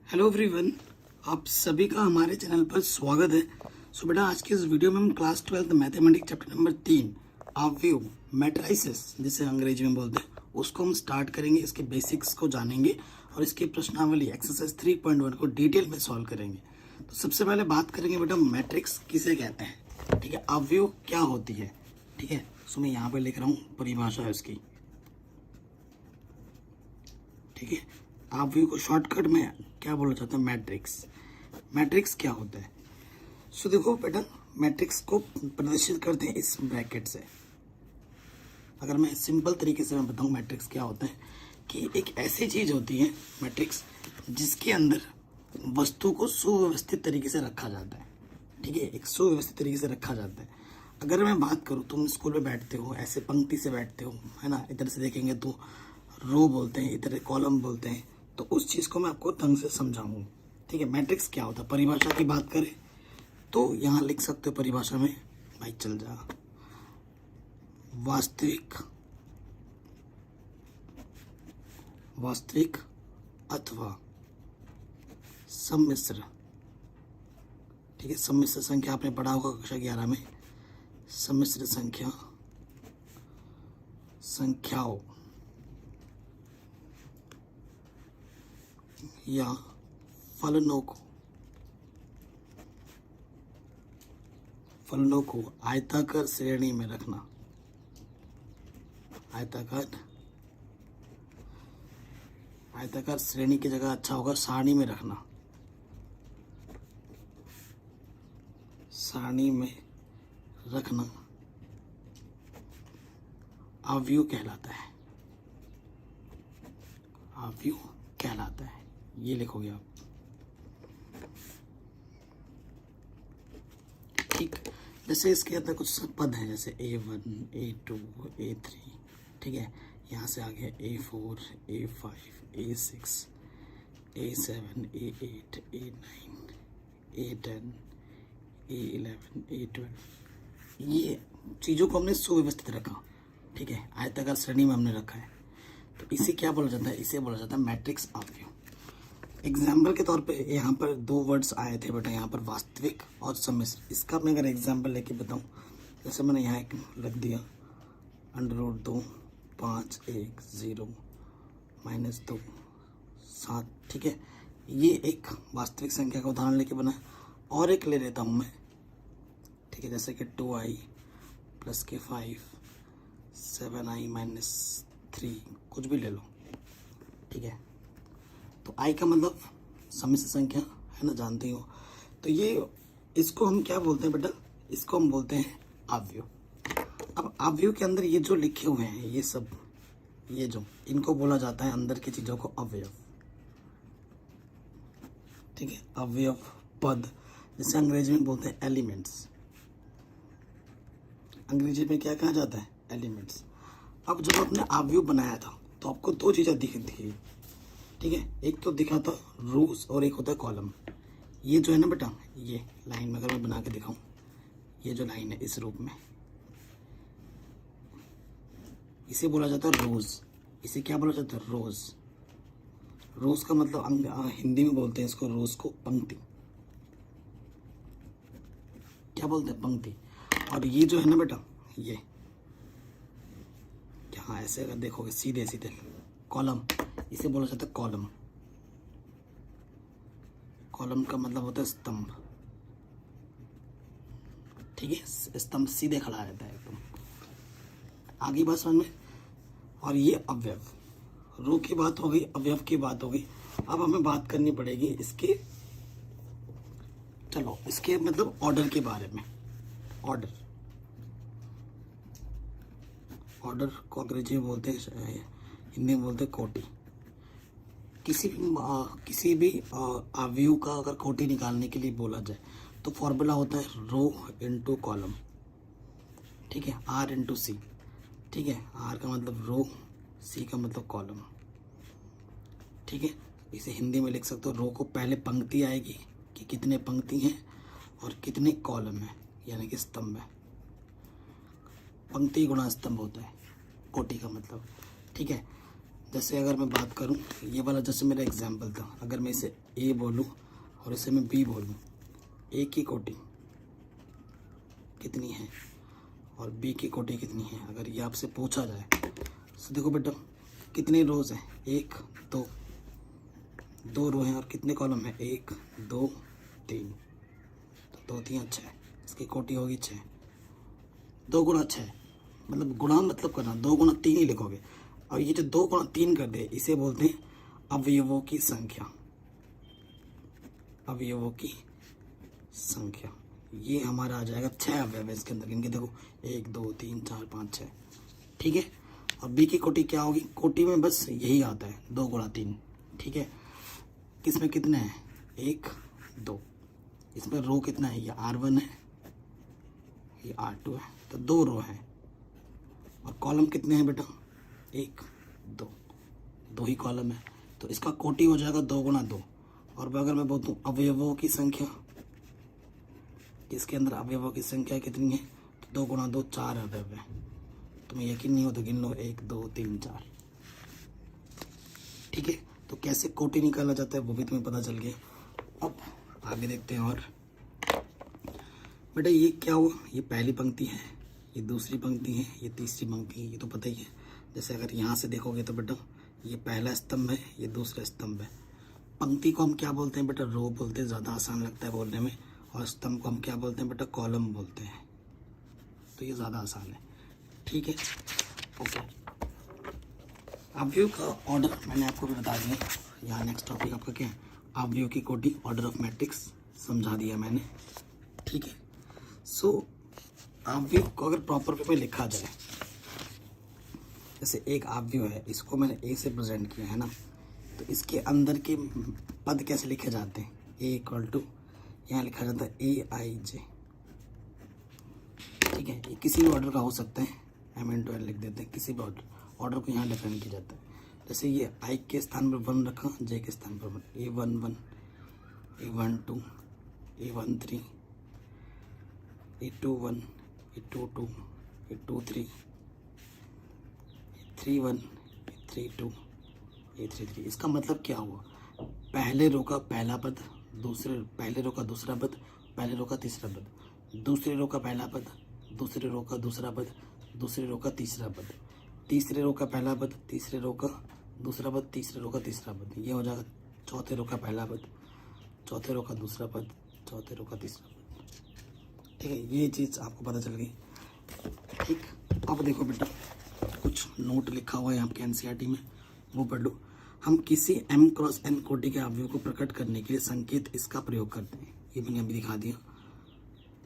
Hello everyone, आप सभी का हमारे चैनल पर स्वागत है। सो बेटा, आज की इस वीडियो में हम क्लास 12 मैथमेटिक्स चैप्टर नंबर 3 अवयव मैट्रिसेस जिसे अंग्रेजी में बोलते हैं उसको हम स्टार्ट करेंगे। इसके बेसिक्स को जानेंगे और इसकी प्रश्नावली एक्सरसाइज 3.1 को डिटेल में सॉल्व करेंगे। तो सबसे पहले बात करेंगे बेटा मैट्रिक्स किसे कहते हैं। ठीक है, अवयव क्या होती है। ठीक है, सो मैं यहाँ पे लिख रहा हूँ परिभाषा है उसकी। ठीक है, अवयव को शॉर्टकट में क्या बोला जाता है, मैट्रिक्स। मैट्रिक्स क्या होता है। सो देखो बेटा, मैट्रिक्स को प्रदर्शित करते हैं इस ब्रैकेट से। अगर मैं सिंपल तरीके से मैं बताऊं मैट्रिक्स क्या होता है कि एक ऐसी चीज होती है मैट्रिक्स जिसके अंदर वस्तु को सुव्यवस्थित तरीके से रखा जाता है। ठीक है, एक सुव्यवस्थित तरीके से रखा जाता है। अगर मैं बात करूं, तुम स्कूल में बैठते हो, ऐसे पंक्ति से बैठते हो, है ना, इधर से देखेंगे तो रो बोलते हैं, इधर कॉलम बोलते हैं। तो उस चीज को मैं आपको ढंग से समझाऊंगा। ठीक है, मैट्रिक्स क्या होता है। परिभाषा की बात करें तो यहां लिख सकते हो परिभाषा में, भाई चल जा, वास्तविक अथवा सम्मिश्र। ठीक है, सम्मिश्र संख्या आपने पढ़ा होगा कक्षा 11 में। सम्मिश्र संख्याओं या फलनों को आयताकार श्रेणी में रखना। आयताकार श्रेणी की जगह अच्छा होगा सारणी में रखना। सारणी में रखना अवयव कहलाता है। अवयव कहलाता है, ये लिखोगे आप। ठीक, जैसे इसके अंदर कुछ पद हैं, जैसे A1, A2, A3। ठीक है, यहाँ से आगे A4, A5, A6, A7, A8, A9, A10, A11, A12। ये चीज़ों को हमने सुव्यवस्थित रखा। ठीक है, आयताकार श्रेणी में हमने रखा है। तो इसे क्या बोला जाता है, इसे बोला जाता है मैट्रिक्स अवयव। एग्जाम्पल के तौर पे यहाँ पर दो वर्ड्स आए थे बेटा, यहाँ पर वास्तविक और सम्मिश्र। इसका मैं अगर एग्जाम्पल लेके बताऊँ, जैसे मैंने यहाँ एक रख दिया √2 5 1 0 -2 7। ठीक है, ये एक वास्तविक संख्या का उदाहरण लेके बना। और एक ले लेता हूँ मैं। ठीक है, जैसे कि 2i + के 5 7i - 3, कुछ भी ले लो। ठीक है, तो i का मतलब सम्मिश्र संख्या है ना, जानते हो। तो ये इसको हम क्या बोलते हैं बेटा, इसको हम बोलते हैं अवयव। अब अवयव के अंदर ये जो लिखे हुए हैं ये सब, ये जो इनको बोला जाता है अंदर की चीजों को अवयव। ठीक है, अवयव पद, जिसे अंग्रेजी में बोलते हैं एलिमेंट्स। अंग्रेजी में क्या कहा जाता है, एलिमेंट्स। अब जब आपने अवयव बनाया था तो आपको दो चीजें दिखी थी। ठीक है, एक तो दिखा था रोज और एक होता है कॉलम। ये जो है ना बेटा, ये लाइन में अगर मैं बना के दिखाऊं, ये जो लाइन है इस रूप में, इसे बोला जाता है रोज। इसे क्या बोला जाता है, रोज। रोज का मतलब हिंदी में बोलते हैं इसको, रोज को पंक्ति। क्या बोलते हैं, पंक्ति। और ये जो है ना बेटा, ये यहाँ ऐसे अगर देखोगे सीधे सीधे, कॉलम, इसे बोला जाता है कॉलम। कॉलम का मतलब होता है स्तंभ। ठीक है, स्तंभ सीधे खड़ा रहता है एकदम। आगे बात समझ में। और ये अवयव, रो की बात हो गई, अवयव की बात हो गई। अब हमें बात करनी पड़ेगी इसके, चलो इसके मतलब ऑर्डर के बारे में। ऑर्डर को अंग्रेजी में बोलते हैं, हिंदी में बोलते हैं कोटि। किसी भी अवयव का अगर कोटि निकालने के लिए बोला जाए तो फॉर्मूला होता है रो इंटू कॉलम। ठीक है, R इंटू C। ठीक है, R का मतलब रो, C का मतलब कॉलम। ठीक है, इसे हिंदी में लिख सकते हो, रो को पहले पंक्ति आएगी कि कितने पंक्ति हैं और कितने कॉलम है, यानी कि स्तंभ है। पंक्ति गुणा स्तंभ होता है कोटि का मतलब। ठीक है, जैसे अगर मैं बात करूं, ये वाला जैसे मेरा एग्जाम्पल था, अगर मैं इसे ए बोलूं और इसे मैं बी बोलूं, ए की कोटि कितनी है और बी की कोटि कितनी है, अगर ये आपसे पूछा जाए तो देखो बेटा कितने रोज हैं, 1 2 रो हैं और कितने कॉलम है, 1 2 3, तो 2 3 6, इसकी कोटि होगी 6। 2 गुणा 6 मतलब गुणा मतलब करना, 2 गुणा 3 ही लिखोगे। और ये जो 2 गुणा 3 कर दे इसे बोलते हैं अवयवों की संख्या, अवयवों की संख्या। ये हमारा आ जाएगा 6 अवयव है इसके अंदर, इनके देखो 1 2 3 4 5 6, ठीक है। और बी की कोटि क्या होगी, कोटि में बस यही आता है 2 गुणा 3, ठीक है। किसमें कितने हैं, 1 2, इसमें रो कितना है, ये R1 है, ये R2 है, तो 2 रो है। और कॉलम कितने हैं बेटा, 1 2, 2 ही कॉलम है, तो इसका कोटि हो जाएगा 2 गुणा 2। और अगर मैं बोलूँ अवयवों की संख्या, इसके अंदर अवयवों की संख्या कितनी है, तो 2 गुणा 2 4 अवयव है। तुम्हें यकीन नहीं हो तो गिन लो, 1 2 3 4, ठीक है। तो कैसे कोटि निकाला जाता है वो भी तुम्हें पता चल गया। अब आगे देखते हैं। और बेटा ये क्या हुआ, ये पहली पंक्ति है, ये दूसरी पंक्ति है, ये तीसरी पंक्ति है, ये तो पता ही है। जैसे अगर यहाँ से देखोगे तो बेटा ये पहला स्तंभ है, ये दूसरा स्तंभ है। पंक्ति को हम क्या बोलते हैं बेटा, रो बोलते हैं, ज़्यादा आसान लगता है बोलने में। और स्तंभ को हम क्या बोलते हैं बेटा, कॉलम बोलते हैं, तो ये ज़्यादा आसान है, ठीक है। ओके, अवयव का ऑर्डर मैंने आपको भी बता दिया। यहाँ नेक्स्ट टॉपिक आपका क्या है, अवयव की कोटि, ऑर्डर ऑफ मैट्रिक्स समझा दिया मैंने, ठीक है। सो अवयव को अगर प्रॉपर वे में लिखा जाए, जैसे एक अवयव है, इसको मैंने ए से प्रेजेंट किया है ना, तो इसके अंदर के पद कैसे लिखे जाते हैं, ए इक्वल टू, यहाँ लिखा जाता है AIJ, ठीक है। ये किसी भी ऑर्डर का हो सकता है, M×N लिख देते हैं, किसी भी ऑर्डर को यहाँ डिफाइन किया जाता है। जैसे ये I के स्थान पर 1 रखा, J के स्थान पर 1, A11 A12 A13 A21 A22 A23 A31 A32 A33। इसका मतलब क्या हुआ, पहले रो का पहला पद, पहले रो का दूसरा पद, पहले रो का तीसरा पद, दूसरे रो का पहला पद, दूसरे रो का दूसरा पद, दूसरे रो का तीसरा पद, तीसरे रो का पहला पद, तीसरे रो का दूसरा पद, तीसरे रो का तीसरा पद, ये हो जाएगा चौथे रो का पहला पद, चौथे रो का दूसरा पद, चौथे रो का तीसरा पद, ठीक है। ये चीज़ आपको पता चल गई, ठीक। अब देखो बेटा कुछ नोट लिखा हुआ है आपके NCERT में, वो पढ़ लो। हम किसी M×N कोटि के अवयव को प्रकट करने के लिए संकेत इसका प्रयोग करते हैं, ये मैंने अभी दिखा दिया।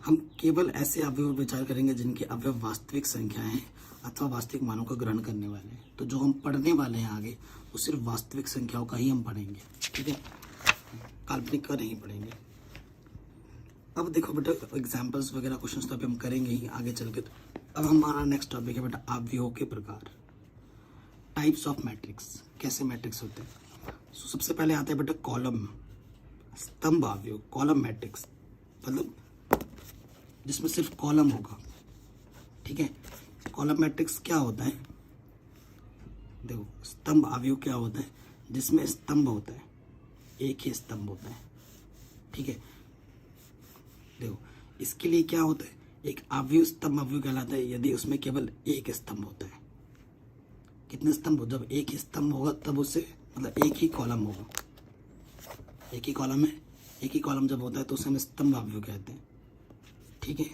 हम केवल ऐसे अवयव पर विचार करेंगे जिनके अवयव वास्तविक संख्या हैं अथवा वास्तविक मानों का ग्रहण करने वाले हैं। तो जो हम पढ़ने वाले हैं आगे, वो सिर्फ वास्तविक संख्याओं का ही हम पढ़ेंगे, ठीक है, काल्पनिक का नहीं पढ़ेंगे। अब देखो बेटा एग्जाम्पल्स वगैरह क्वेश्चंस तो अभी हम करेंगे ही आगे चल के। अब हमारा नेक्स्ट टॉपिक है बेटा अवयवों के प्रकार, टाइप्स ऑफ मैट्रिक्स, कैसे मैट्रिक्स होते हैं। सबसे पहले आता है बेटा कॉलम, स्तंभ अवयव, कॉलम मैट्रिक्स, मतलब जिसमें सिर्फ कॉलम होगा, ठीक है। कॉलम मैट्रिक्स क्या होता है, देखो स्तंभ अवयव क्या होता है, जिसमें स्तंभ होता है, एक ही स्तंभ होता है, ठीक है। देखो इसके लिए क्या होता है, एक अवयव स्तंभ अवयव कहलाता है यदि उसमें केवल एक स्तंभ होता है। कितने स्तंभ हो, जब एक ही स्तंभ होगा तब उससे मतलब एक ही कॉलम होगा, एक ही कॉलम है, एक ही कॉलम जब होता है तो उसे हम स्तंभ अवयव कहते हैं, ठीक है।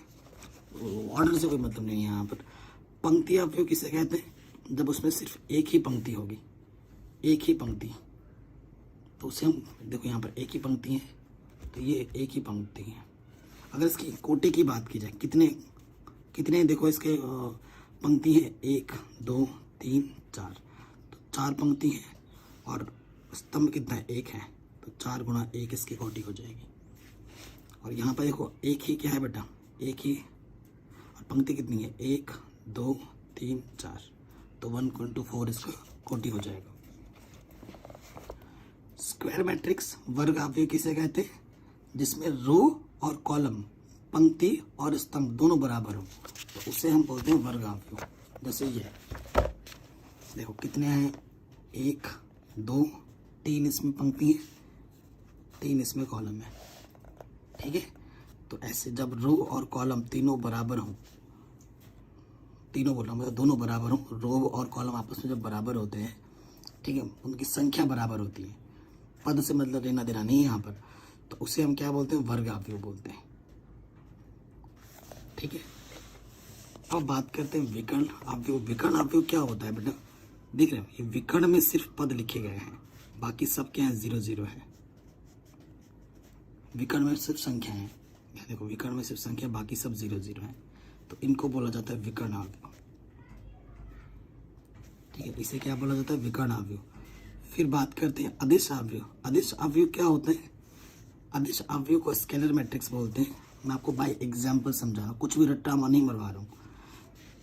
ऑर्डर से कोई मतलब नहीं है यहाँ पर। पंक्ति अवयव किसे कहते हैं, जब उसमें सिर्फ एक ही पंक्ति होगी, एक ही पंक्ति, तो उसे हम देखो यहाँ पर एक ही पंक्ति है, तो ये एक ही पंक्ति है। अगर इसकी कोटि की बात की जाए, कितने देखो इसके पंक्ति है, 1 2 3 4, तो 4 पंक्ति है। और स्तंभ कितना है, 1 है, तो 4 गुणा 1 इसकी कोटि हो जाएगी। और यहाँ पर देखो एक ही क्या है बेटा, एक ही, और पंक्ति कितनी है, 1 2 3 4, तो 1/4 इसका कोटि हो जाएगा। स्क्वायर मैट्रिक्स वर्ग अवयव किसे कहते हैं, जिसमें रो और कॉलम, पंक्ति और स्तंभ दोनों बराबर हो, तो उसे हम बोलते हैं वर्ग अवयव। जैसे ये देखो कितने हैं, 1 2 3 इसमें पंक्ति है, 3 इसमें कॉलम है, ठीक है। तो ऐसे जब रो और कॉलम तीनों बराबर हों, तीनों बोल रहा हूँ मतलब दोनों बराबर हों, रो और कॉलम आपस में जब बराबर होते हैं, ठीक है, उनकी संख्या बराबर होती है, पद से मतलब लेना देना नहीं है यहाँ पर, तो उसे हम क्या बोलते हैं, वर्ग अवयव बोलते हैं, ठीक है। अब बात करते हैं विकर्ण अवयव। विकर्ण अवयव क्या होता है बेटा, देख रहे हो ये विकर्ण में सिर्फ पद लिखे गए हैं, बाकी सब क्या है, 0 0 है। विकर्ण में सिर्फ संख्या है, देखो विकर्ण में सिर्फ संख्या, बाकी सब 0 0 है, तो इनको बोला जाता है विकर्ण अवयव, ठीक है। इसे क्या बोला जाता है, विकर्ण अवयव। फिर बात करते हैं अदिश अवयव। अदिश अवयव क्या होता है, अदिश अवयव को स्केलर मैट्रिक्स बोलते हैं। मैं आपको बाय एग्जाम्पल समझा रहा हूँ, कुछ भी रट्टा नहीं मरवा रहा हूँ।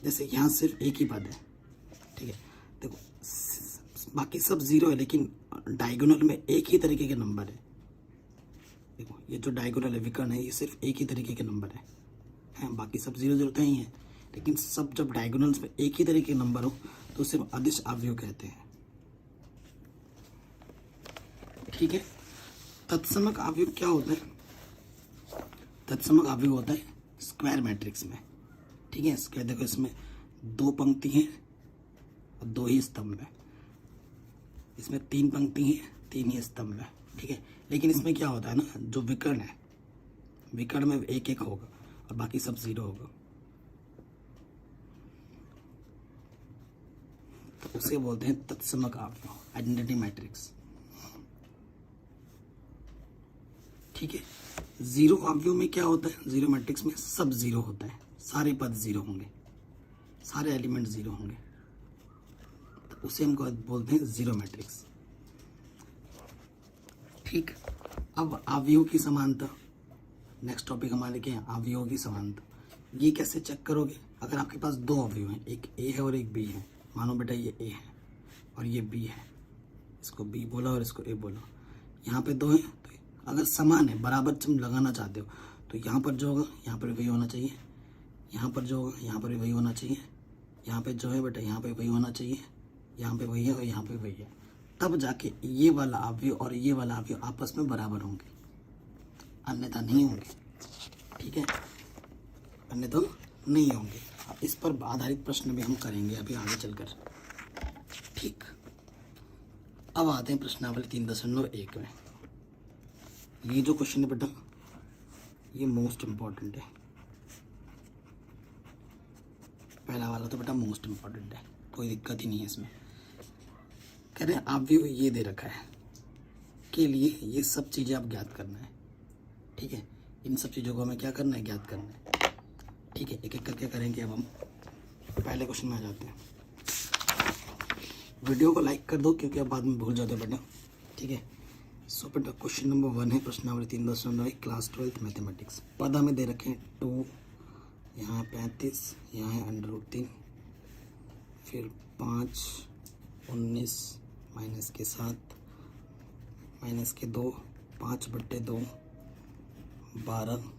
जैसे यहाँ सिर्फ एक ही पद है, ठीक है, देखो बाकी सब 0 है, लेकिन डायगोनल में एक ही तरीके के नंबर है। देखो ये जो डायगोनल है विकर्ण है, ये सिर्फ एक ही तरीके के नंबर है, बाकी सब 0 0 तो ही है, लेकिन सब जब डायगोनल्स में एक ही तरीके के नंबर हो तो सिर्फ अदिश अवयव कहते हैं, ठीक है। तत्समक अवयव क्या होता है, तत्समक अवयव होता है स्क्वायर मैट्रिक्स में, ठीक है। स्क्वायर देखो इसमें 2 पंक्ति हैं और 2 ही स्तंभ है, इसमें 3 पंक्ति हैं, 3 ही स्तंभ है, ठीक है। लेकिन इसमें क्या होता है ना, जो विकर्ण है, विकर्ण में 1 1 होगा और बाकी सब 0 होगा, तो उसे बोलते हैं तत्समक अवयव, आइडेंटिटी मैट्रिक्स, ठीक है। 0 अवयव में क्या होता है, 0 मैट्रिक्स में सब 0 होता है, सारे पद 0 होंगे, सारे एलिमेंट 0 होंगे, तो उसे हम बोलते हैं 0 मैट्रिक्स, ठीक। अब अवयव की समानता, नेक्स्ट टॉपिक हमारे क्या है, अवयव की समानता। ये कैसे चेक करोगे, अगर आपके पास 2 अवयव हैं, एक ए है और एक बी है, मानो बेटा ये ए है और ये बी है, इसको बी बोला और इसको ए बोला, यहाँ पे 2 है, तो अगर समान है, बराबर तुम लगाना चाहते हो, तो यहाँ पर जो होगा यहाँ पर वही होना चाहिए, यहाँ पर जो होगा यहाँ पर भी वही होना चाहिए, यहाँ पे जो है बेटा यहाँ पे वही होना चाहिए, यहाँ पे वही है और यहाँ पे वही है, तब जाके ये वाला अवयव और ये वाला अवयव आपस में बराबर होंगे, अन्यथा नहीं होंगे, ठीक है, अन्यथा नहीं होंगे। इस पर आधारित प्रश्न भी हम करेंगे अभी आगे चलकर, ठीक। अब आते हैं प्रश्नावली 3.1 में। ये जो क्वेश्चन है बेटा ये मोस्ट इम्पॉर्टेंट है, पहला वाला तो बेटा मोस्ट इम्पॉर्टेंट है, कोई दिक्कत ही नहीं है इसमें। कह रहे हैं अवयव ये दे रखा है के लिए ये सब चीज़ें आप ज्ञात करना है, ठीक है, इन सब चीज़ों को हमें क्या करना है, ज्ञात करना है, ठीक है। एक एक करके करेंगे। अब हम पहले क्वेश्चन में आ जाते हैं। वीडियो को लाइक कर दो क्योंकि अब बाद में भूल जाते हो बेटा, ठीक है। सो बेटा क्वेश्चन नंबर 1 है प्रश्नावली 3.1 क्लास 12 मैथमेटिक्स। पद हमें दे रखे हैं 2, यहाँ 35, यहाँ है √3, फिर 5 19 माइनस के 7 माइनस के 2 5/2 12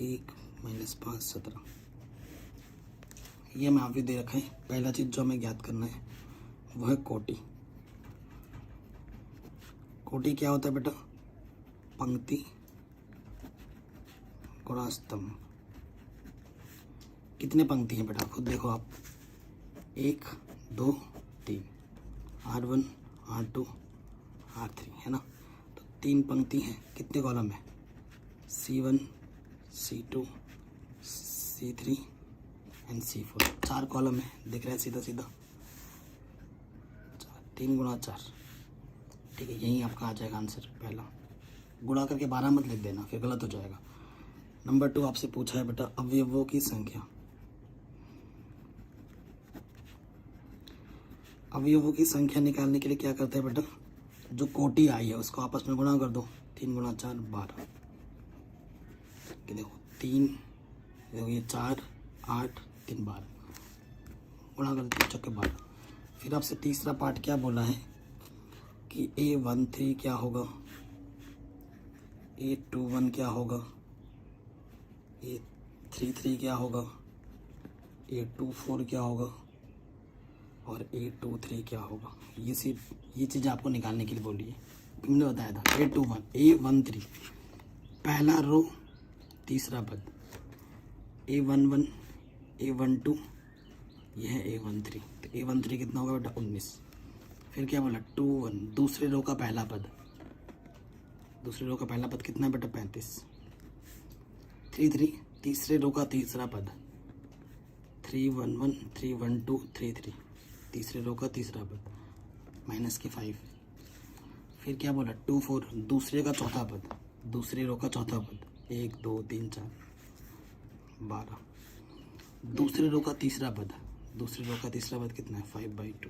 1 माइनस 5 17। ये हमें अभी दे रखा है। पहला चीज़ जो हमें ज्ञात करना है वो है कोटि। कोटि क्या होता है बेटा, पंक्ति गुणा स्तंभ। कितने पंक्ति हैं बेटा, खुद देखो आप, 1 2 3, R1 R2 R3 है ना, तो 3 पंक्ति हैं। कितने कॉलम है, C1 C2 C3 and C4, 4 column है, दिख रहा है सीधा सीधा, 3 गुणा 4, ठीक है, यही आपका आ जाएगा आंसर। पहला गुणा करके 12 मत लिख देना, फिर गलत हो जाएगा। नंबर 2 आपसे पूछा है बेटा अवयवों की संख्या। अवयवों की संख्या निकालने के लिए क्या करते हैं बेटा, जो कोटि आई है उसको आपस में गुणा कर दो, 3 गुणा 4 12, देखो 3, देखो ये 4 8 3 12, गुणा कर 3 चौके 12। फिर आपसे तीसरा पार्ट क्या बोला है कि A13 क्या होगा, A21 क्या होगा, A33 क्या होगा, A24 क्या होगा और 823 क्या होगा, ये चीज़ आपको निकालने के लिए बोली है। तुमने बताया था A13 पहला रो तीसरा पद, A11 A12 यह है A13, तो A13 कितना होगा बेटा 19। फिर क्या बोला 21 दूसरे रो का पहला पद, दूसरे रो का पहला पद कितना है बेटा 35। 33 तीसरे रो का तीसरा पद 311 312 33 तीसरे रो का तीसरा पद माइनस के 5। फिर क्या बोला 24 दूसरे का चौथा पद, दूसरे रो का चौथा पद 1 2 3 4 12 दूसरे रो का तीसरा पद, दूसरे रो का तीसरा पद कितना है 5/2।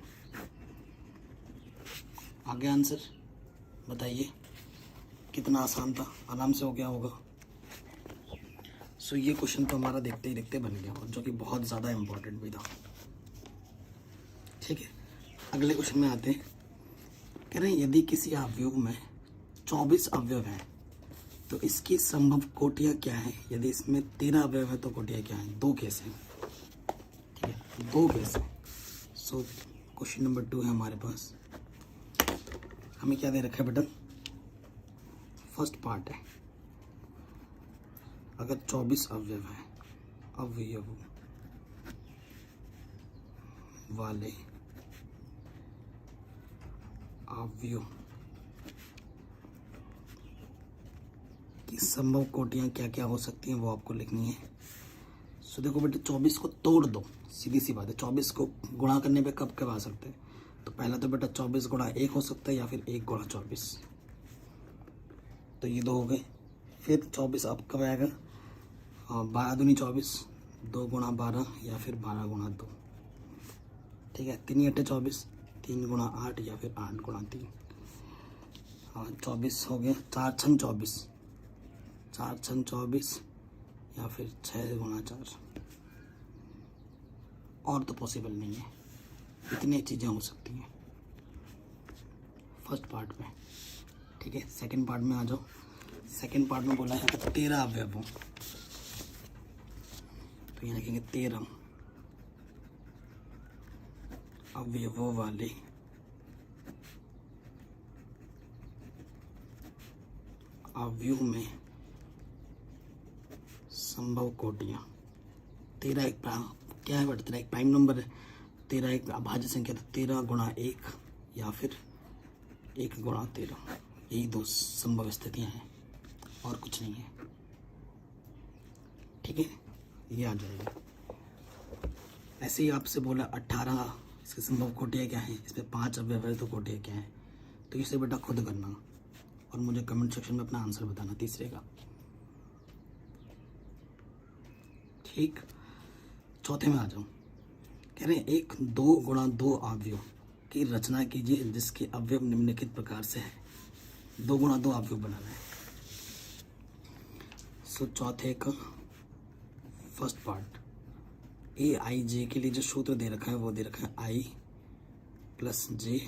आगे आंसर बताइए, कितना आसान था, आराम से हो गया होगा। सो ये क्वेश्चन तो हमारा देखते ही देखते बन गया, और जो कि बहुत ज़्यादा इम्पोर्टेंट भी था। ठीक है, अगले क्वेश्चन में आते हैं। कह रहे हैं यदि किसी अवयव में 24 अवयव हैं तो इसकी संभव कोटियाँ क्या है। यदि इसमें 13 अवयव है तो कोटियाँ क्या हैं। 2 केस हैं, ठीक है, 2 केस हैं। सो क्वेश्चन नंबर 2 है हमारे पास। हमें क्या दे रखा है बेटा, फर्स्ट पार्ट है, अगर 24 अवयव है, अवयव वाले अवयव की संभव कोटियाँ क्या क्या हो सकती हैं वो आपको लिखनी है। सो देखो बेटे 24 को तोड़ दो, सीधी सी बात है। 24 को गुणा करने पे कब कब आ सकते हैं, तो पहला तो बेटा 24 गुणा 1 हो सकता है या फिर 1 गुणा 24, तो ये 2 हो गए। फिर 24 अब कब आएगा, 12 दूनी 24, 2 गुणा 12 या फिर 12 गुणा 2, ठीक है। 3 8 24, 3 गुणा 8 या फिर 8 गुणा 3, 24 हो गया। 4 6 24, 4 6 24 या फिर 6 गुणा 4, और तो पॉसिबल नहीं है, इतनी चीज़ें हो सकती हैं फर्स्ट पार्ट में, ठीक है। सेकंड पार्ट में आ जाओ। सेकंड पार्ट में बोला है कि 13 अवयव हो, तो यहाँ लिखेंगे 13 अवयवों वाले अवयव में संभव कोटियाँ। 13 एक क्या है बेटा, 13 एक प्राइम नंबर है, 13 एक अभाज्य संख्या, तो 13 गुणा 1 या फिर 1 गुणा 13, यही 2 संभव स्थितियाँ हैं और कुछ नहीं है, ठीक है। ये आ जाएगा। ऐसे ही आपसे बोला 18 इसके संभव कोटियाँ क्या हैं, इसमें 5 अवयव है तो कोटियाँ क्या हैं, तो इसे बेटा खुद करना और मुझे कमेंट सेक्शन में अपना आंसर बताना तीसरे का, ठीक। चौथे में आ जाऊँ। कह रहे हैं 1 2 गुणा 2 अवयव की रचना कीजिए जिसके अवयव निम्नलिखित प्रकार से है। 2 गुणा 2 अवयव बनाना है। सो चौथे का फर्स्ट पार्ट, AIJ के लिए जो सूत्र दे रखा है वो दे रखा है I + J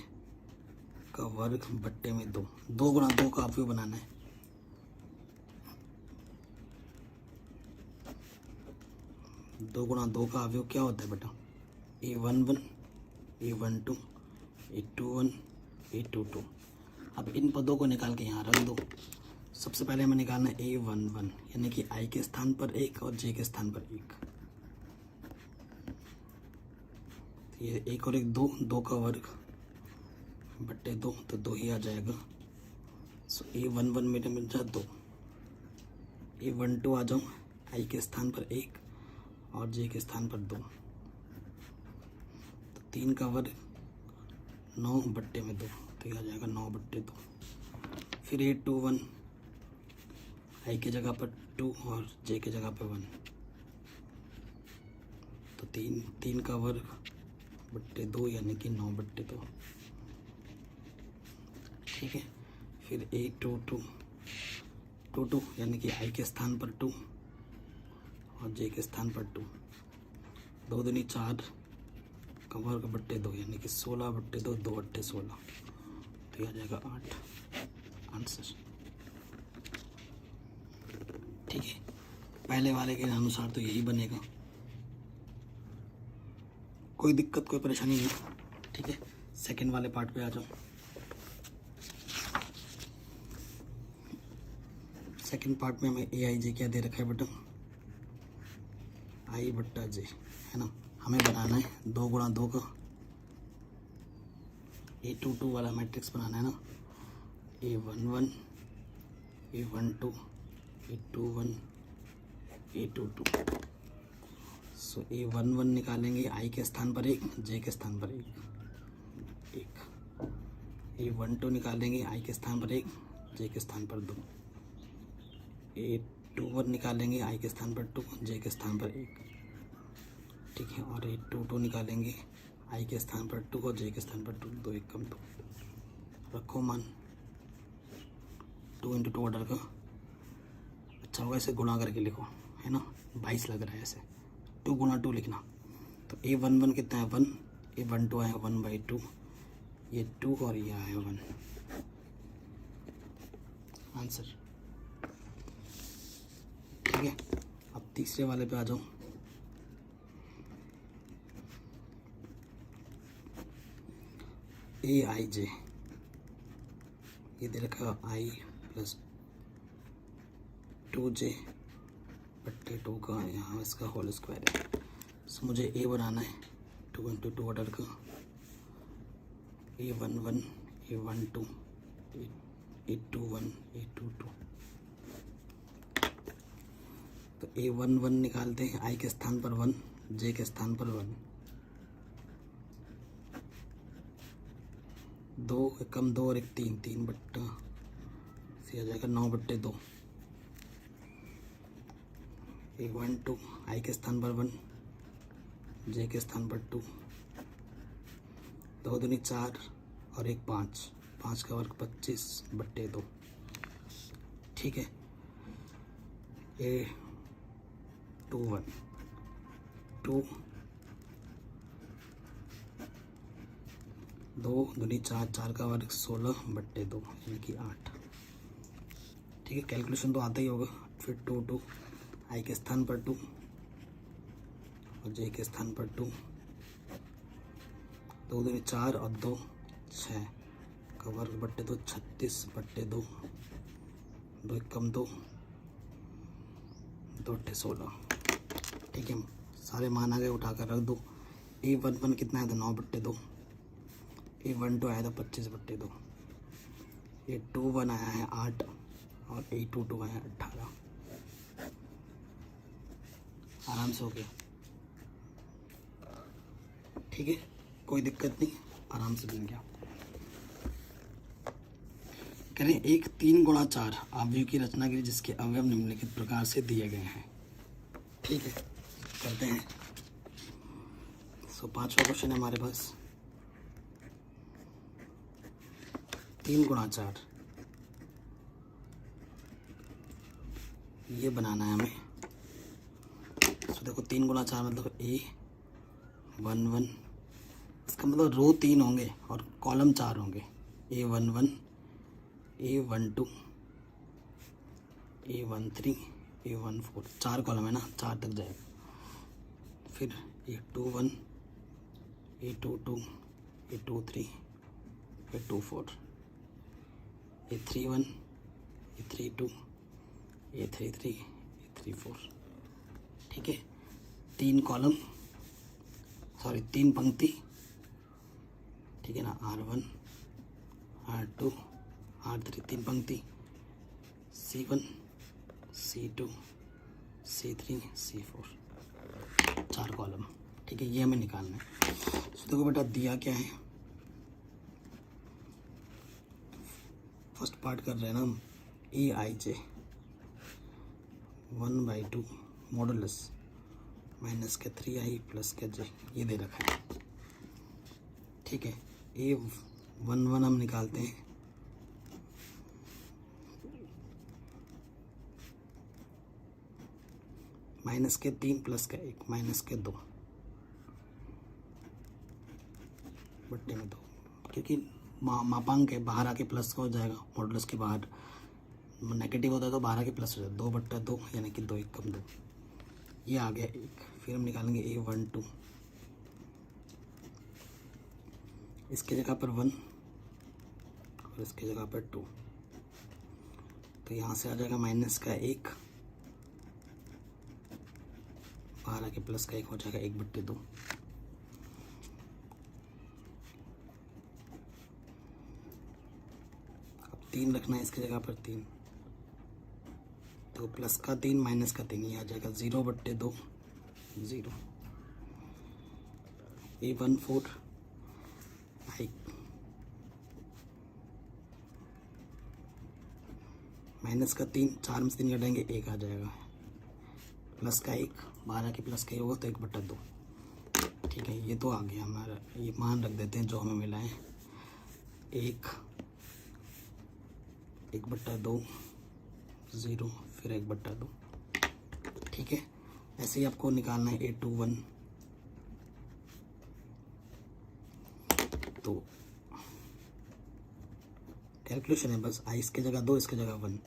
का वर्ग बट्टे में 2। 2 गुणा 2 का अवयव बनाना है। दो गुणा 2 का अवयव क्या होता है बेटा, A11 A12 A21 A22। अब इन पदों को निकाल के यहाँ रख दो। सबसे पहले हमें निकालना है A11, यानी कि I के स्थान पर 1 और J के स्थान पर 1। ये 1 और 1 2, 2 का वर्ग बट्टे 2, तो 2 ही आ जाएगा। सो A11 मेरे मिल जाए 2, A12 आ जाऊँ, I के स्थान पर 1 और J के स्थान पर 2, तो 3 का वर्ग 9 बट्टे में 2, तो यह आ जाएगा 9 बट्टे 2। फिर A21 I की जगह पर 2 और J की जगह पर 1, तो 3 का वर्ग बट्टे 2 यानी कि 9 बट्टे 2, ठीक है। फिर A22 यानी कि I के स्थान पर 2 और J के स्थान पर 2, 2 दूनी 4 का वर्ग बट्टे 2 यानी कि 16 बट्टे 2, 2 बट्टे 16, तो यह आ जाएगा 8 आंसर, ठीक है। पहले वाले के अनुसार तो यही बनेगा, कोई दिक्कत कोई परेशानी नहीं। ठीक है, सेकंड वाले पार्ट पे आ जाओ। सेकंड पार्ट में हमें ए आई जे क्या दे रखा है बेटा, आई बट्टा जे, है ना। हमें बनाना है 2 गुणा 2 का A22 वाला मैट्रिक्स बनाना है ना। A11 A12 A21 A22। सो A11 निकालेंगे आई के स्थान पर 1, जे के स्थान पर 1। A12 निकालेंगे आई के स्थान पर 1, जे के स्थान पर 2। A21 निकालेंगे आई के स्थान पर 2, जे के स्थान पर 1, ठीक है। और A22 निकालेंगे आई के स्थान पर 2 और जे के स्थान पर 2, 2 1 कम 2। रखो मान 2 × 2 ऑर्डर का। अच्छा होगा इसे गुणा करके लिखो, है ना, 22 लग रहा है ऐसे। 2 × 2 लिखना। तो A11 कितना है 1, A12 आया 1/2, ये 2 और ये आया 1। आंसर ठीक है। अब तीसरे वाले पे आ जाओ। ए आई जे, ये दे रखा आई प्लस 2j बट्टे 2 का, यहाँ इसका होल स्क्वायर है। सो मुझे ए बनाना है 2 × 2 ऑर्डर का। A11 A12 A21 A22। तो A11 निकालते हैं आई के स्थान पर 1, जे के स्थान पर 1। 2 कम 2 और 1 3, 3 बट्टा से आ जाएगा 9/2। A12 आई के स्थान पर 1, जे के स्थान पर 2। 2 दूनी 4 और 1 5, 5 का वर्ग 25/2, ठीक है। A21 2 2 दूनी 4, 4 का वर्ग 16/2 यानी कि 8, ठीक है। कैलकुलेशन तो आता ही होगा। फिर 2 2 आई के स्थान पर 2 और जे के स्थान पर 2। 2 दूनी 4 और 2 6 का वर्ग बट्टे 2, 36/2। 2 1 कम 2, 2 8 16, ठीक है। सारे मान आ गए, उठाकर रख दो। A11 कितना आया था 9/2, A12 आया था 25/2, A21 आया है 8 और A22 आया 18। आराम से हो गया, ठीक है, कोई दिक्कत नहीं, आराम से बन गया। करें एक 3 × 4 अवयव की रचना करें जिसके अवयव निम्नलिखित प्रकार से दिए गए हैं, ठीक है, करते हैं। सो 5वां क्वेश्चन है हमारे पास। 3 × 4 ये बनाना है हमें। तो देखो 3 × 4 मतलब A11, इसका मतलब रो 3 होंगे और कॉलम 4 होंगे। A11 A12 A13 A14, 4 column है ना, 4 तक जाएगा। फिर A21 A22 A23 A24 A31 A32 A33 A34, ठीक है। 3 कॉलम, सॉरी 3 पंक्ति, ठीक है ना। R1 R2 R3 3 पंक्ति, C1 C2 C3 C4, 4 column, ठीक है। ये हमें निकालना है। तो देखो बेटा दिया क्या है, फर्स्ट पार्ट कर रहे हैं ना हम। AIJ 1/2 मॉडुलस माइनस के 3i प्लस के j, ये दे रखा है, ठीक है। A11 हम निकालते हैं। माइनस के 3 प्लस का 1 माइनस के 2 बट्टे में 2, क्योंकि मापांक है, बाहर आके प्लस का हो जाएगा। मॉडुलस के बाहर नेगेटिव होता है तो बाहर आके प्लस हो जाएगा। 2/2 यानी कि 2 1 कम 2, ये आ गया 1। फिर हम निकालेंगे A12 इसकी जगह पर 1 और इसकी जगह पर 2, तो यहाँ से आ जाएगा माइनस का 1, 12 के प्लस का 1 हो जाएगा 1/2। अब 3 रखना है इसकी जगह पर 3, तो प्लस का 3 माइनस का 3, ये आ जाएगा 0/2, 0। A14 माइनस का 3, 4 में से 3 घटाएंगे 1 आ जाएगा, प्लस का 1, 12 के प्लस का 1 होगा तो 1/2। ठीक है, ये तो आ गया हमारा, ये मान रख देते हैं जो हमें मिला है, 1/2, 0, फिर 1/2। ठीक है, ऐसे ही आपको निकालना है A21। तो कैलकुलेशन है बस, आई इसके जगह 2, इसके जगह 1,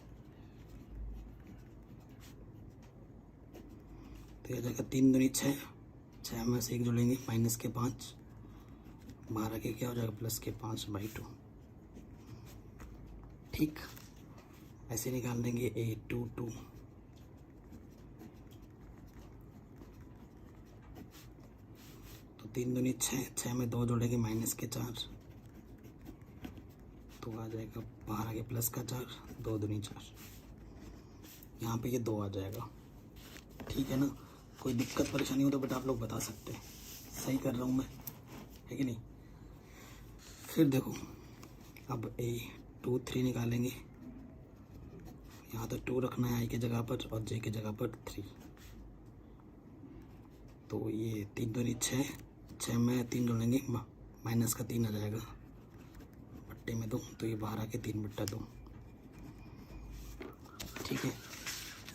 तो यह जगह 3 दूनी 6, 6 में से 1 जोड़ेंगे माइनस के 5, 12 के क्या हो जाएगा प्लस के 5/2। ठीक, ऐसे निकाल देंगे A22। तो 3 दूनी 6, 6 में 2 जोड़ेंगे माइनस के 4, तो आ जाएगा 12 के प्लस का 4, 2 दूनी 4, यहाँ पे ये 2 आ जाएगा। ठीक है ना, कोई दिक्कत परेशानी हो तो बेटा आप लोग बता सकते हैं, सही कर रहा हूँ मैं, है कि नहीं। फिर देखो, अब A23 निकालेंगे, यहाँ तो 2 रखना है आई के जगह पर और जे के जगह पर 3, तो ये 3 दूनी 6, 6 में 3 जोड़ेंगे माइनस का 3 आ जाएगा, बट्टे में 2, तो ये 12 के 3/2। ठीक है,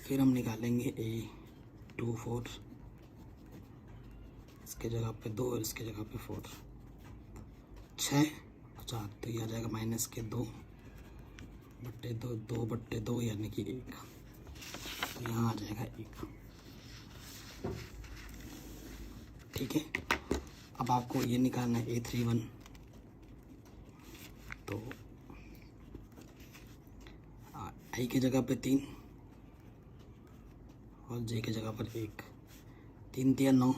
फिर हम निकालेंगे A24, इसके जगह पे 2 और इसके जगह पे 4, 6 और 4, तो ये आ जाएगा माइनस के 2/2, 2/2 यानी कि 1, तो यहाँ आ जाएगा 1। ठीक है, अब आपको ये निकालना है A31, तो आई की जगह पे 3 और जे की जगह पर 1, 3 3 9,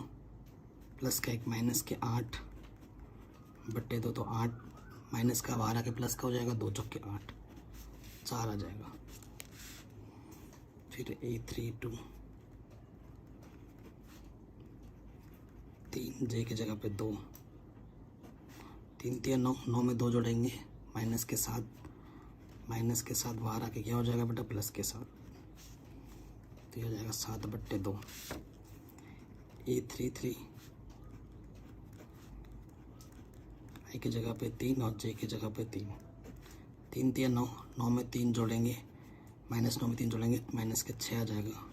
प्लस का 1 माइनस के 8/2, तो 8 माइनस का 12 के प्लस का हो जाएगा 2 चौके 8, 4 आ जाएगा। फिर A32, 3 जे की जगह पे 2, 3 3 9, 9 में 2 जोड़ेंगे माइनस के 7, 12 के क्या हो जाएगा बेटा प्लस के 7, तो ये हो जाएगा 7/2। A33, आई की जगह पे 3 और जे की जगह पे 3, 3 3 9, 9 में 3 जोड़ेंगे -9 में 3 जोड़ेंगे माइनस के 6 आ जाएगा,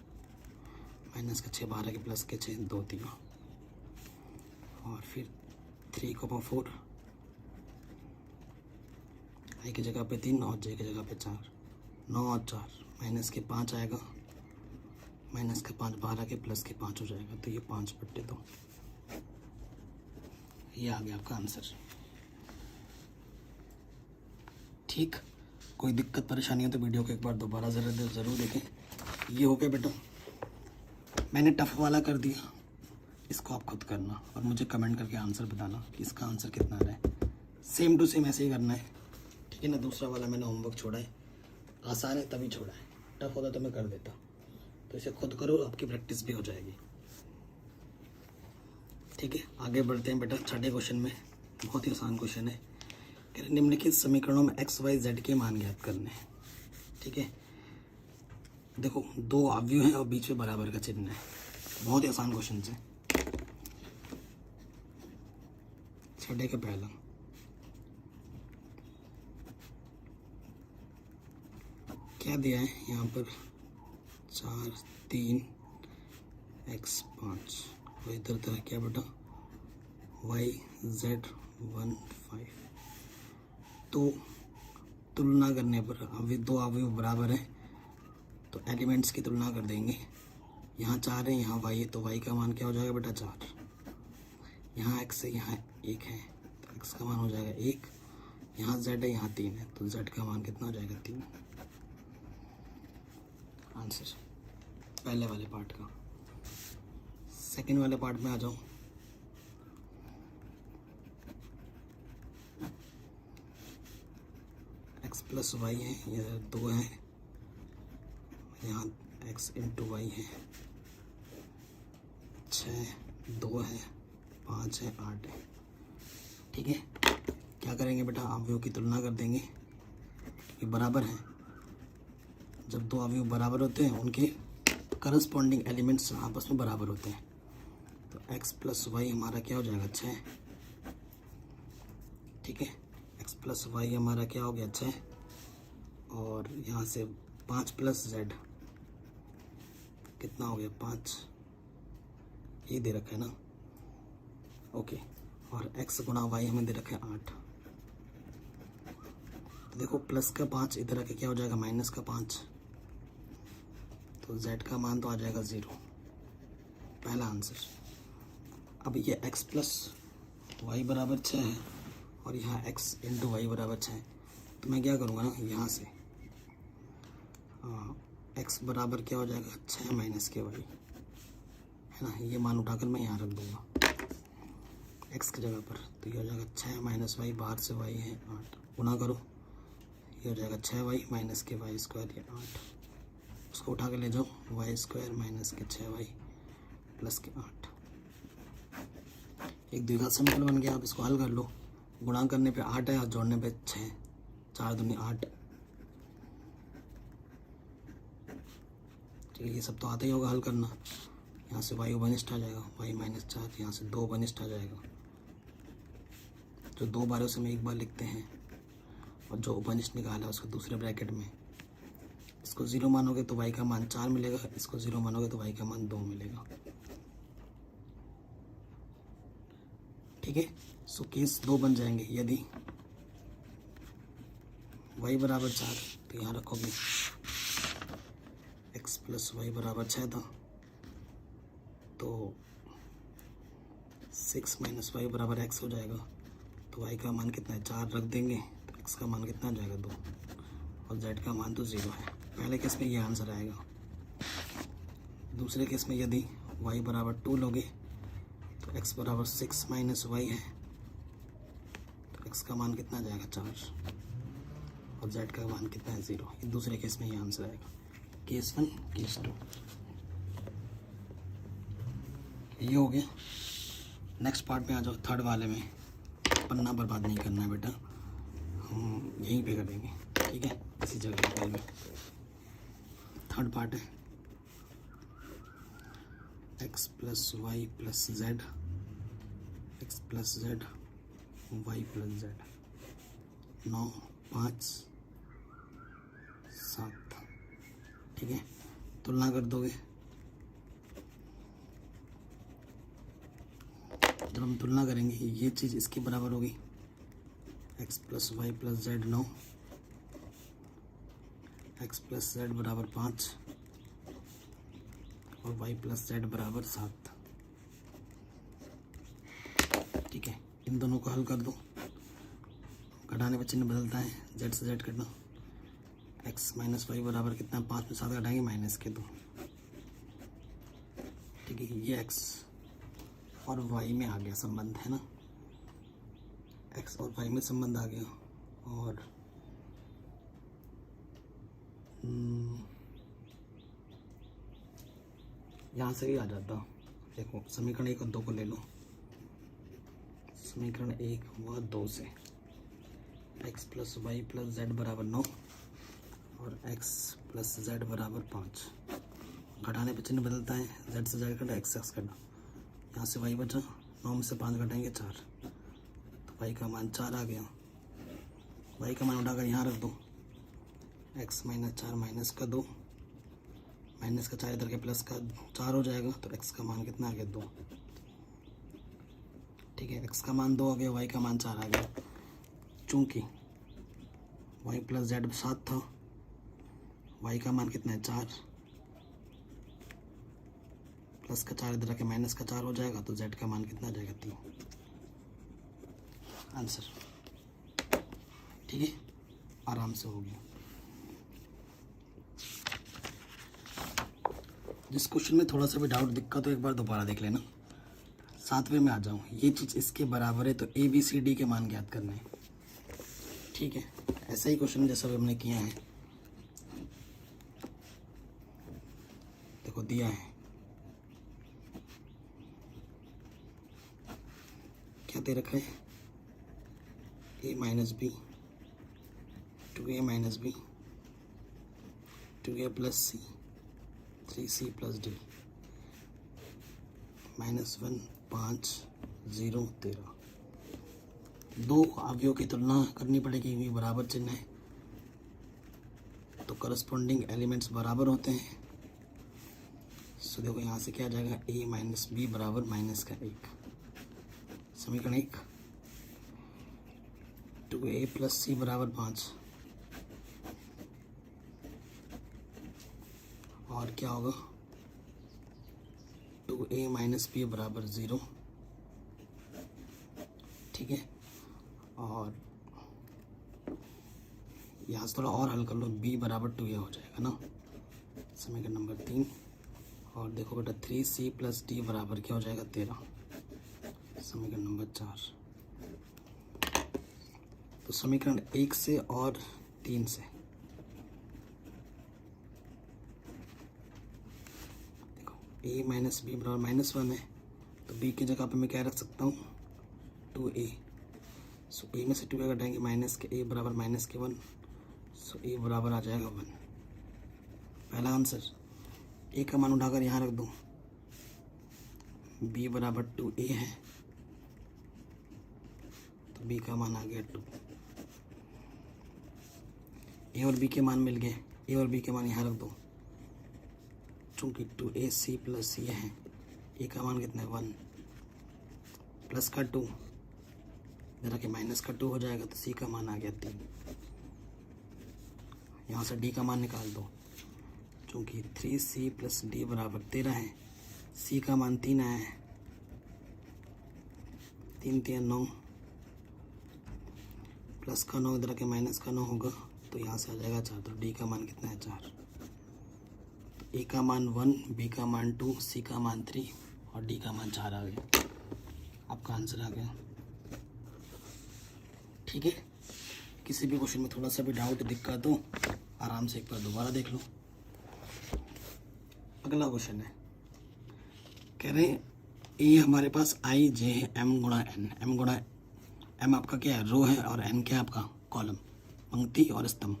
माइनस के 6, 12 के प्लस के 6, 2 3, और फिर 3/4, आई की जगह पे 3 और जे की जगह पे 4, 9 और 4 माइनस के 5 आएगा, माइनस के 5, 12 के प्लस के 5 हो जाएगा, तो ये 5/2। ये आ गया आपका आंसर। ठीक, कोई दिक्कत परेशानी हो तो वीडियो को एक बार दोबारा ज़रूर देखें। ये हो गया बेटा, मैंने टफ वाला कर दिया, इसको आप खुद करना और मुझे कमेंट करके आंसर बताना कि इसका आंसर कितना आ रहा है। सेम टू सेम ऐसे ही करना है, ठीक है ना। दूसरा वाला मैंने होमवर्क छोड़ा है, आसान है तभी छोड़ा है, टफ होता तो मैं कर देता। तो इसे खुद करो, आपकी प्रैक्टिस भी हो जाएगी। ठीक है, आगे बढ़ते हैं बेटा छठे क्वेश्चन में। बहुत ही आसान क्वेश्चन है। निम्नलिखित समीकरणों में एक्स वाई जेड के मान ज्ञात करने हैं। ठीक है, देखो 2 अवयव हैं और बीच में बराबर का चिन्ह है। बहुत ही आसान क्वेश्चन है। छठे का पहला, क्या दिया है यहाँ पर 4 3 x 5 और इधर तरह क्या बेटा y z 1 5। तो तुलना करने पर अभी 2 अवयव बराबर हैं तो एलिमेंट्स की तुलना कर देंगे। यहाँ 4 है, यहाँ y है, तो y का मान क्या हो जाएगा बेटा 4। यहाँ x है, यहाँ 1 है, तो एक्स का मान हो जाएगा 1, यहाँ z है यहाँ 3 है, तो z का मान कितना हो जाएगा 3। आंसर पहले वाले पार्ट का। सेकंड वाले पार्ट में आ जाओ। x प्लस वाई है, ये 2 है, यहाँ x इंटू वाई है, 6 2 है, 5 है, 8 है। ठीक है, क्या करेंगे बेटा, अवयव की तुलना कर देंगे, ये बराबर है। जब दो अवयव बराबर होते हैं उनके करस्पॉन्डिंग एलिमेंट्स आपस में बराबर होते हैं। तो x प्लस वाई हमारा क्या हो जाएगा 6। ठीक है, x प्लस वाई हमारा क्या हो गया 6, और यहाँ से 5 प्लस z कितना हो गया 5, ये दे रखा है ना। ओके, और x गुणा वाई हमें दे रखा है 8। तो देखो प्लस का 5 इधर आके क्या हो जाएगा माइनस का 5, तो z का मान तो आ जाएगा 0, पहला आंसर। अब ये x प्लस वाई बराबर 6 है और यहाँ x इंटू वाई बराबर 6 है, तो मैं क्या करूँगा ना, यहाँ से x बराबर क्या हो जाएगा 6 माइनस के वाई, है ना। ये मान उठाकर मैं यहाँ रख दूँगा x की जगह पर, तो ये हो जाएगा 6 माइनस वाई, बाहर से y है 8, गुना करो, ये हो जाएगा 6y माइनस के वाई स्क्वायर, ये 8, उसको उठा के ले जाओ, वाई स्क्वायर माइनस के 6y प्लस के 8। एक द्विघात समीकरण बन गया। आप इसको हल कर लो, गुणा करने पे 8 है और जोड़ने पे 6, 4 दूनी 8। ठीक है, ये सब तो आता ही होगा हल करना। यहाँ से y उपनिष्ठ आ जाएगा, y माइनस 4, यहाँ से 2 उपनिष्ठ आ जाएगा। जो 2 बार है उसे हम एक बार लिखते हैं, और जो उपनिष्ठ निकाला है उसको दूसरे ब्रैकेट में। इसको 0 मानोगे तो y का मान 4 मिलेगा, इसको 0 मानोगे तो y का मान 2 मिलेगा। ठीक है, सो केस 2 बन जाएंगे। यदि y बराबर 4, तो यहाँ रखोगे x प्लस वाई बराबर 6 था, तो 6 माइनस वाई बराबर x हो जाएगा। तो y का मान कितना है 4 रख देंगे, तो x का मान कितना आ जाएगा 2, और z का मान तो 0 है। पहले केस में ये आंसर आएगा। दूसरे केस में यदि y बराबर 2 लोगे तो x बराबर 6 माइनस वाई है, तो x का मान कितना आ जाएगा 4, और z का मान कितना है 0। ये दूसरे केस में ये आंसर आएगा। केस 1 केस 2 ये हो गया। नेक्स्ट पार्ट में आ जाओ, थर्ड वाले में। पन्ना बर्बाद नहीं करना है बेटा, हम यहीं पे करेंगे। ठीक है, इसी जगह पे में थर्ड पार्ट है x plus Y plus Z, X plus Z Y plus Z, 9 5 7। ठीक है, तुलना कर दोगे। जब हम तुलना करेंगे ये चीज़ इसके बराबर होगी, x plus Y plus Z 9, x plus Z बराबर 5 और y प्लस जेड बराबर 7। ठीक है, इन दोनों को हल कर दो। घटाने पर चिन्ह बदलता है, z से z कटना, x माइनस वाई बराबर कितना, 5 में 7 घटाएंगे माइनस के 2। ठीक है, ये x और y में आ गया संबंध, है ना। x और y में संबंध आ गया। और यहाँ से भी आ जाता। देखो समीकरण 1 और 2 को ले लो। समीकरण 1 व 2 से x plus Y plus Z बराबर 9 और x प्लस जेड बराबर 5। घटाने पर चिन्ह बदलता है, z से z कटा, x कटा, यहाँ से y बचा, 9 में से 5 घटाएंगे 4, तो y का मान 4 आ गया। y का मान उठाकर यहाँ रख दो, x माइनस 4 माइनस का 2, माइनस का 4 इधर के प्लस का 4 हो जाएगा, तो x का मान कितना आ गया 2। ठीक है, x का मान 2 आ गया, y का मान 4 आ गया। चूँकि y प्लस जेड 7 था, y का मान कितना है 4, प्लस का 4 इधर के माइनस का 4 हो जाएगा, तो z का मान कितना आ जाएगा 3। आंसर। ठीक है, आराम से हो गया। जिस क्वेश्चन में थोड़ा सा भी डाउट दिक्कत तो एक बार दोबारा देख लेना। 7वें में आ जाऊँ, ये चीज़ इसके बराबर है तो ए बी सी डी के मान ज्ञात करने हैं। ठीक है, ऐसा ही क्वेश्चन जैसा भी हमने किया है। देखो दिया है, क्या दे रखा है, a minus b, 2a minus b, 2a plus c, 3c plus d, -1 5 0 13। दो अवयवों की तुलना करनी पड़ेगी क्योंकि बराबर चिन्ह है तो करस्पॉन्डिंग एलिमेंट्स बराबर होते हैं। सो देखो यहाँ से क्या आ जाएगा, a माइनस बी बराबर माइनस का 1, समीकरण 1। 2a प्लस सी बराबर 5, और क्या होगा, 2a माइनस बी बराबर 0। ठीक है, और यहाँ से थोड़ा और हल कर लो, b बराबर 2a हो जाएगा ना, समीकरण नंबर 3। और देखो बेटा 3c प्लस डी बराबर क्या हो जाएगा, 13, समीकरण नंबर 4। तो समीकरण 1 से और 3 से देखो a माइनस बी बराबर -1 है तो b की जगह पे मैं क्या रख सकता हूँ, 2a। सो a में से 2a घटाएंगे माइनस के a बराबर -1, सो a बराबर आ जाएगा 1। पहला आंसर, a का मान उठाकर यहाँ रख दूँ, b बराबर 2a है तो b का मान आ गया 2। a और b के मान मिल गए, a और b के मान यहाँ रख दो, चूँकि 2ac प्लस ये है, a का मान कितना है 1, प्लस का 2 जरा कि माइनस का 2 हो जाएगा तो c का मान आ गया 3। यहाँ से d का मान निकाल दो, चूँकि 3c प्लस डी बराबर 13 है, c का मान 3 आया है, 3 3 9, प्लस का 9 इधर के माइनस का 9 होगा तो यहाँ से आ जाएगा 4। तो डी का मान कितना है 4। तो ए का मान 1, बी का मान 2, सी का मान 3 और डी का मान 4 आ गया। आपका आंसर आ गया। ठीक है, किसी भी क्वेश्चन में थोड़ा सा भी डाउट दिक्कत हो आराम से एक बार दोबारा देख लो। अगला क्वेश्चन है, कह रहे हैं ए हमारे पास आई जे है एम गुणा एन, एम गुणा एम आपका क्या है, रो है, और एन क्या है आपका कॉलम, पंक्ति और स्तंभ।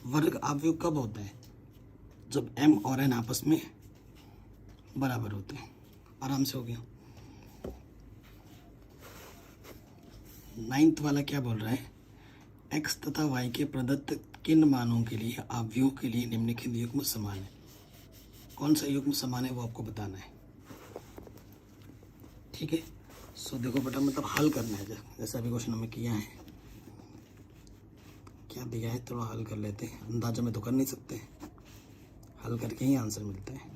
वर्ग अवयव कब होता है, जब एम और एन आपस में बराबर होते हैं। आराम से हो गया। 9th वाला क्या बोल रहा है, एक्स तथा वाई के प्रदत्त किन मानों के लिए अवयवों के लिए निम्नलिखित युग्म समान है। कौन सा युग्म समान है वो आपको बताना है। ठीक है, सो देखो बेटा मतलब हल करना है, जैसा अभी क्वेश्चन हमें किया है, क्या दिया है थोड़ा हल कर लेते हैं। अंदाजा में तो कर नहीं सकते, हल करके ही आंसर मिलता है।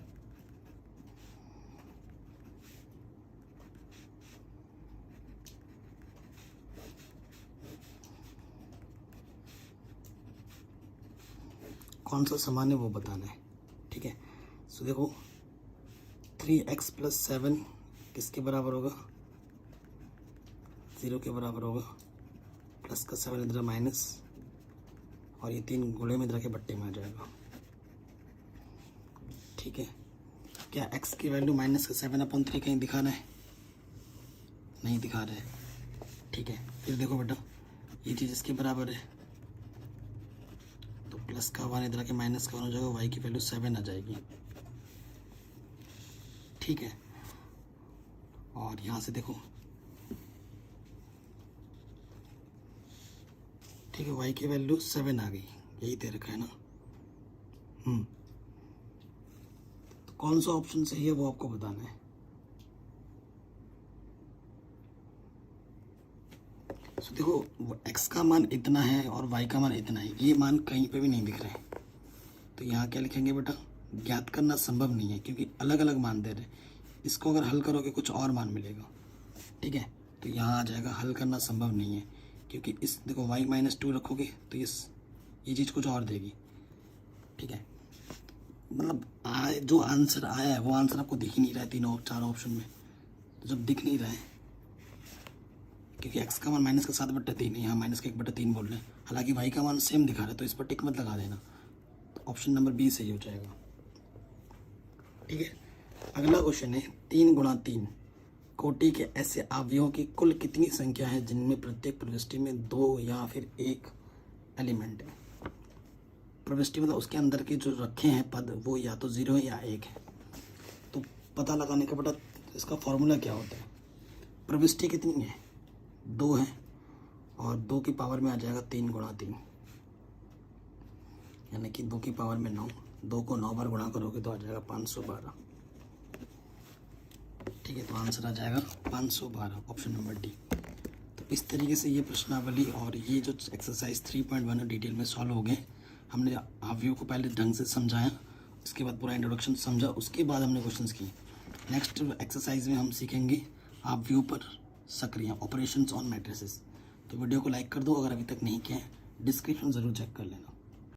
कौन सा समान है वो बताना है। ठीक है, सो देखो 3x + 7 किसके बराबर होगा, 0 के बराबर होगा, प्लस का 7 इधर माइनस, और ये 3 गुणे में इधर के बट्टे में आ जाएगा। ठीक है, क्या x की वैल्यू -7/3 कहीं दिखा रहा है, नहीं दिखा रहा है। ठीक है, फिर देखो बेटा ये चीज़ इसके बराबर है तो प्लस का 1 इधर के माइनस का 1 हो जाएगा, y की वैल्यू 7 आ जाएगी। ठीक है, और यहाँ से देखो, ठीक है y की वैल्यू 7 आ गई, यही दे रखा है ना। तो कौन सा ऑप्शन सही है वो आपको बताना है। तो देखो x का मान इतना है और y का मान इतना है, ये मान कहीं पे भी नहीं दिख रहे हैं, तो यहाँ क्या लिखेंगे बेटा, ज्ञात करना संभव नहीं है क्योंकि अलग अलग मान दे रहे हैं। इसको अगर हल करोगे कुछ और मान मिलेगा। ठीक है, तो यहाँ आ जाएगा हल करना संभव नहीं है क्योंकि इस देखो y-2 रखोगे तो ये चीज़ कुछ और देगी, ठीक है। मतलब जो आंसर आया है वो आंसर आपको दिख ही नहीं रहा है तीनों चार ऑप्शन में। तो जब दिख नहीं रहा है, क्योंकि x का मान -7/3 है, यहाँ -1/3 बोल रहे हैं, हालांकि y का मान सेम दिखा रहा है, तो इस पर टिक मत लगा देना। तो ऑप्शन नंबर बी सही हो जाएगा, ठीक है। अगला क्वेश्चन है 3 × 3 कोटि के ऐसे अवयवों की कुल कितनी संख्या है जिनमें प्रत्येक प्रविष्टि में 2 या फिर 1 एलिमेंट है। प्रविष्टि मतलब उसके अंदर के जो रखे हैं पद वो या तो 0 है या 1 है। तो पता लगाने का बेटा इसका फॉर्मूला क्या होता है। प्रविष्टि कितनी है, 2 है, और 2 की पावर में आ जाएगा 3 × 3, यानी कि 2 की पावर में 9, 2 को 9 बार गुणा करोगे तो आ जाएगा 512, ठीक है। तो आंसर आ जाएगा 512, ऑप्शन नंबर डी। तो इस तरीके से ये प्रश्नावली और ये जो एक्सरसाइज 3.1 डिटेल में सॉल्व हो गए। हमने अवयव को पहले ढंग से समझाया, उसके बाद पूरा इंट्रोडक्शन समझा, उसके बाद हमने क्वेश्चंस किए। नेक्स्ट एक्सरसाइज में हम सीखेंगे अवयव पर सक्रिया, ऑपरेशंस ऑन मैट्रिसेस। तो वीडियो को लाइक कर दो, अगर अभी तक नहीं किया है डिस्क्रिप्शन ज़रूर चेक कर लेना।